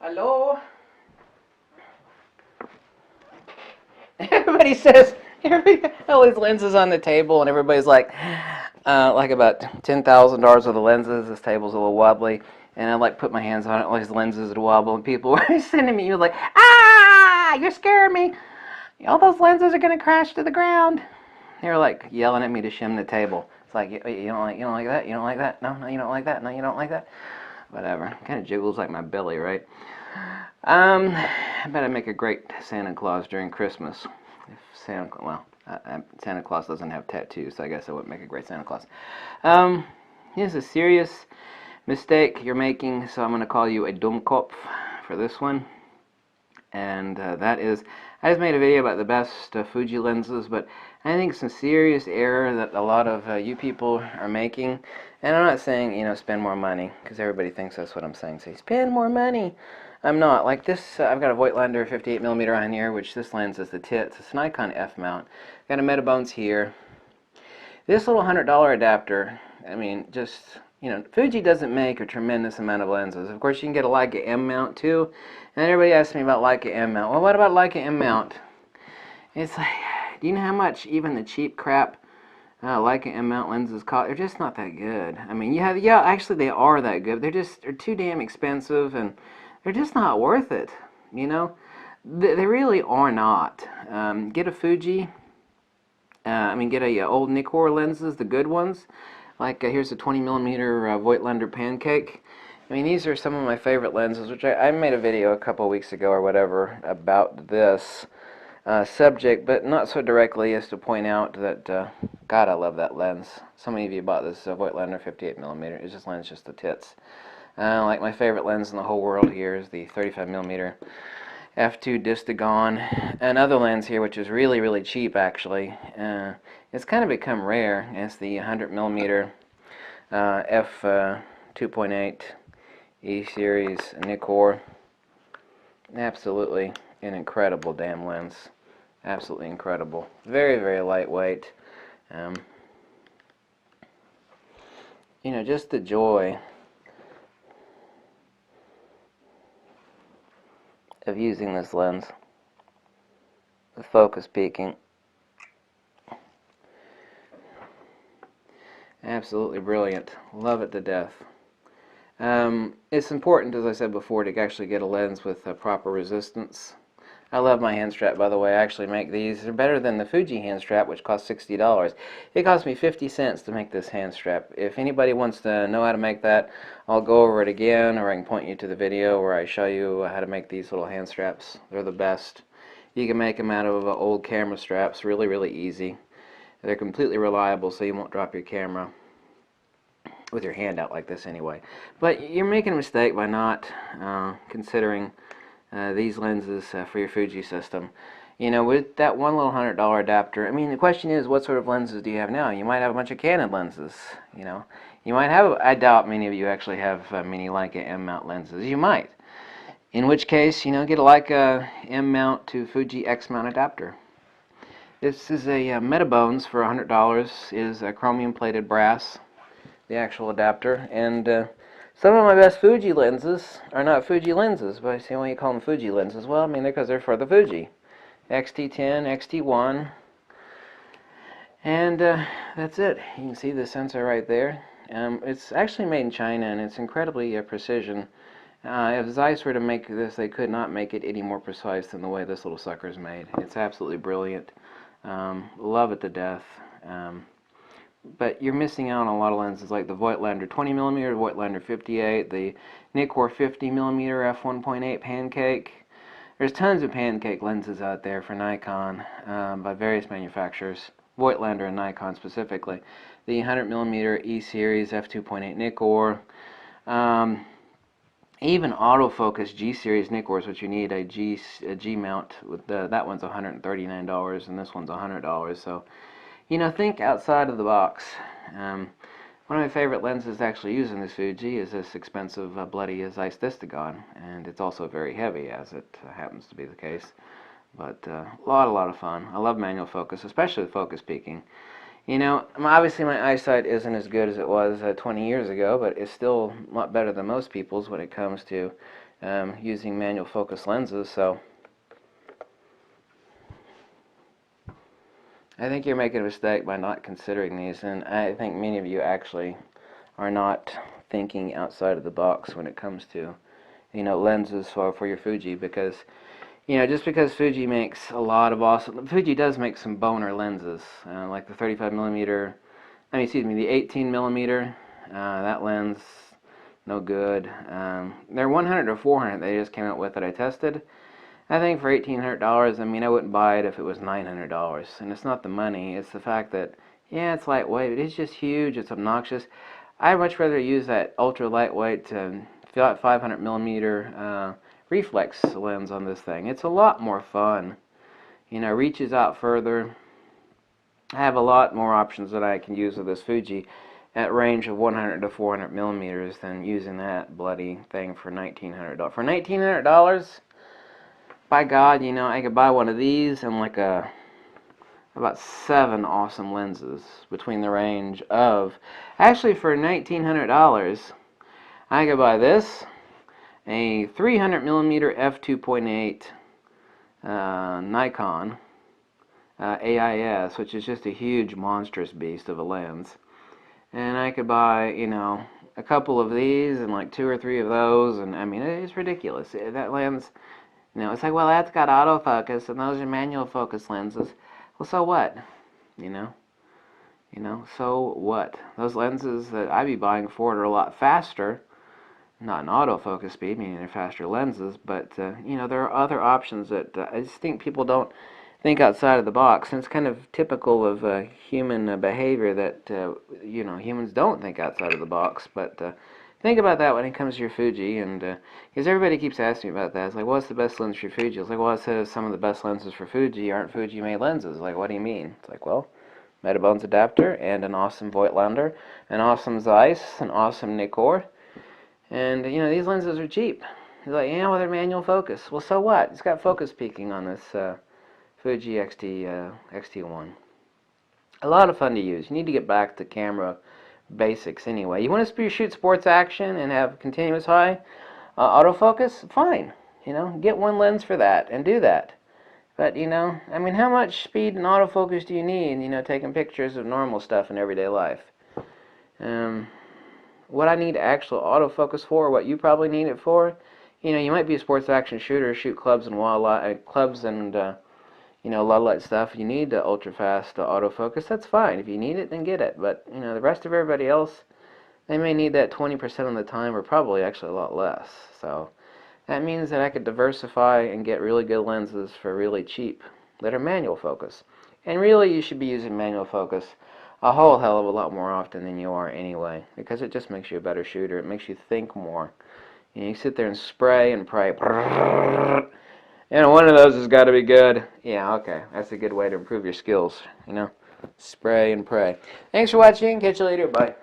Hello? Everybody says, all these lenses on the table, and everybody's like about $10,000 worth of lenses. This table's a little wobbly, and I like put my hands on it, all these lenses would wobble, and people were sending me, like, you're scaring me. All those lenses are gonna crash to the ground. They were like yelling at me to shim the table. It's like, you don't like that, you don't like that, no, you don't like that, no, you don't like that. Whatever. Kind of jiggles like my belly, right? I bet I make a great Santa Claus during Christmas. If Santa Claus doesn't have tattoos, so I guess I wouldn't make a great Santa Claus. Here's a serious mistake you're making, so I'm going to call you a Dummkopf for this one. And that is, I just made a video about the best Fuji lenses, but I think some serious error that a lot of you people are making. And I'm not saying, spend more money, because everybody thinks that's what I'm saying. Say, spend more money. I'm not. Like this, I've got a Voigtlander 58mm on here, which this lens is the tits. It's an Nikon F mount. Got a Metabones here. This little $100 adapter, I mean, just, Fuji doesn't make a tremendous amount of lenses. Of course, you can get a Leica M mount too. And everybody asks me about Leica M mount. Well, what about Leica M mount? It's like, do you know how much even the cheap crap Leica M mount lenses cost? They're just not that good. I mean, actually they are that good. They're too damn expensive, and they're just not worth it. They really are not. Get a Fuji. Get a old Nikkor lenses, the good ones. Like here's a 20mm Voigtlander Pancake. I mean, these are some of my favorite lenses, which I made a video a couple weeks ago or whatever about this subject, but not so directly as to point out that, God, I love that lens. So many of you bought this Voigtlander 58mm. It's just lens, just the tits. Like my favorite lens in the whole world here is the 35mm f2 Distagon. Another lens here, which is really, really cheap actually. It's kind of become rare. It's the 100mm f2.8 E-series Nikkor. Absolutely an incredible damn lens. Absolutely incredible. Very, very lightweight. Just the joy of using this lens. The focus peaking. Absolutely brilliant. Love it to death. It's important, as I said before, to actually get a lens with proper resistance. I love my hand strap, by the way. I actually make these. They're better than the Fuji hand strap, which costs $60. It cost me 50 cents to make this hand strap. If anybody wants to know how to make that, I'll go over it again, or I can point you to the video where I show you how to make these little hand straps. They're the best. You can make them out of old camera straps. Really, really easy. They're completely reliable, so you won't drop your camera with your hand out like this anyway. But you're making a mistake by not considering these lenses for your Fuji system. With that one little $100 adapter, I mean, the question is, what sort of lenses do you have now? You might have a bunch of Canon lenses, You might have, I doubt many of you actually have many Leica M mount lenses. You might. In which case, get a Leica M mount to Fuji X mount adapter. This is a Metabones for $100. Is a chromium plated brass, the actual adapter. And some of my best Fuji lenses are not Fuji lenses, but I say, why you call them Fuji lenses? Well, I mean, they're because they're for the Fuji. XT10, XT1, and that's it. You can see the sensor right there. It's actually made in China, and it's incredibly precision. If Zeiss were to make this, they could not make it any more precise than the way this little sucker is made. It's absolutely brilliant. Love it to death. But you're missing out on a lot of lenses like the Voigtlander 20mm, Voigtlander 58, the Nikkor 50mm f1.8 Pancake. There's tons of Pancake lenses out there for Nikon by various manufacturers, Voigtlander and Nikon specifically. The 100mm E-series f2.8 Nikkor. Even autofocus G-series Nikkors, which you need a G mount with that one's $139 and this one's $100. So, think outside of the box. One of my favorite lenses to actually use in this Fuji is this expensive bloody Zeiss Distagon, and it's also very heavy, as it happens to be the case. But a lot of fun. I love manual focus, especially with focus peaking. You know, obviously my eyesight isn't as good as it was 20 years ago, but it's still a lot better than most people's when it comes to using manual focus lenses. So I think you're making a mistake by not considering these, and I think many of you actually are not thinking outside of the box when it comes to, you know, lenses for your Fuji, because, you know, just because Fuji makes a lot of awesome, Fuji does make some boner lenses, like the 35 millimeter, excuse me, the 18 millimeter, that lens, no good. They're 100 or 400 they just came out with that I tested. I think for $1,800, I mean, I wouldn't buy it if it was $900. And it's not the money, it's the fact that, yeah, it's lightweight, but it's just huge, it's obnoxious. I'd much rather use that ultra lightweight 500 millimeter reflex lens on this thing. It's a lot more fun. You know, reaches out further. I have a lot more options that I can use with this Fuji at range of 100 to 400 millimeters than using that bloody thing for $1,900. For $1,900, by God, you know, I could buy one of these and like about 7 awesome lenses between the range of, actually for $1,900, I could buy this, a 300 millimeter f2.8 Nikon AIS, which is just a huge monstrous beast of a lens, and I could buy, you know, a couple of these and like 2 or 3 of those, and I mean, it's ridiculous. That lens, you know, it's like, well, that's got autofocus, and those are manual focus lenses. Well, so what? You know, so what? Those lenses that I'd be buying for it are a lot faster, not in autofocus speed, meaning they're faster lenses, but you know, there are other options that I just think people don't think outside of the box, and it's kind of typical of human behavior that you know, humans don't think outside of the box, but. Think about that when it comes to your Fuji, and because everybody keeps asking me about that. It's like, what's the best lens for your Fuji? It's like, well, it says some of the best lenses for Fuji aren't Fuji-made lenses. Like, what do you mean? It's like, well, Metabones adapter and an awesome Voigtlander, an awesome Zeiss, an awesome Nikkor, and you know, these lenses are cheap. He's like, yeah, well, they're manual focus. Well, so what? It's got focus peaking on this Fuji XT1. A lot of fun to use. You need to get back to camera basics anyway. You want to shoot sports action and have continuous high autofocus? Fine. You know, get one lens for that and do that. But, you know, I mean, how much speed and autofocus do you need, you know, taking pictures of normal stuff in everyday life? What I need actual autofocus for, what you probably need it for, you know, you might be a sports action shooter, shoot clubs and wildlife, you know, a lot of light stuff. You need the ultra fast autofocus. That's fine. If you need it, then get it. But you know, the rest of everybody else, they may need that 20% of the time, or probably actually a lot less. So that means that I could diversify and get really good lenses for really cheap that are manual focus. And really, you should be using manual focus a whole hell of a lot more often than you are anyway, because it just makes you a better shooter. It makes you think more. You know, you sit there and spray and pray. And one of those has got to be good. Yeah, okay. That's a good way to improve your skills, you know. Spray and pray. Thanks for watching. Catch you later. Bye.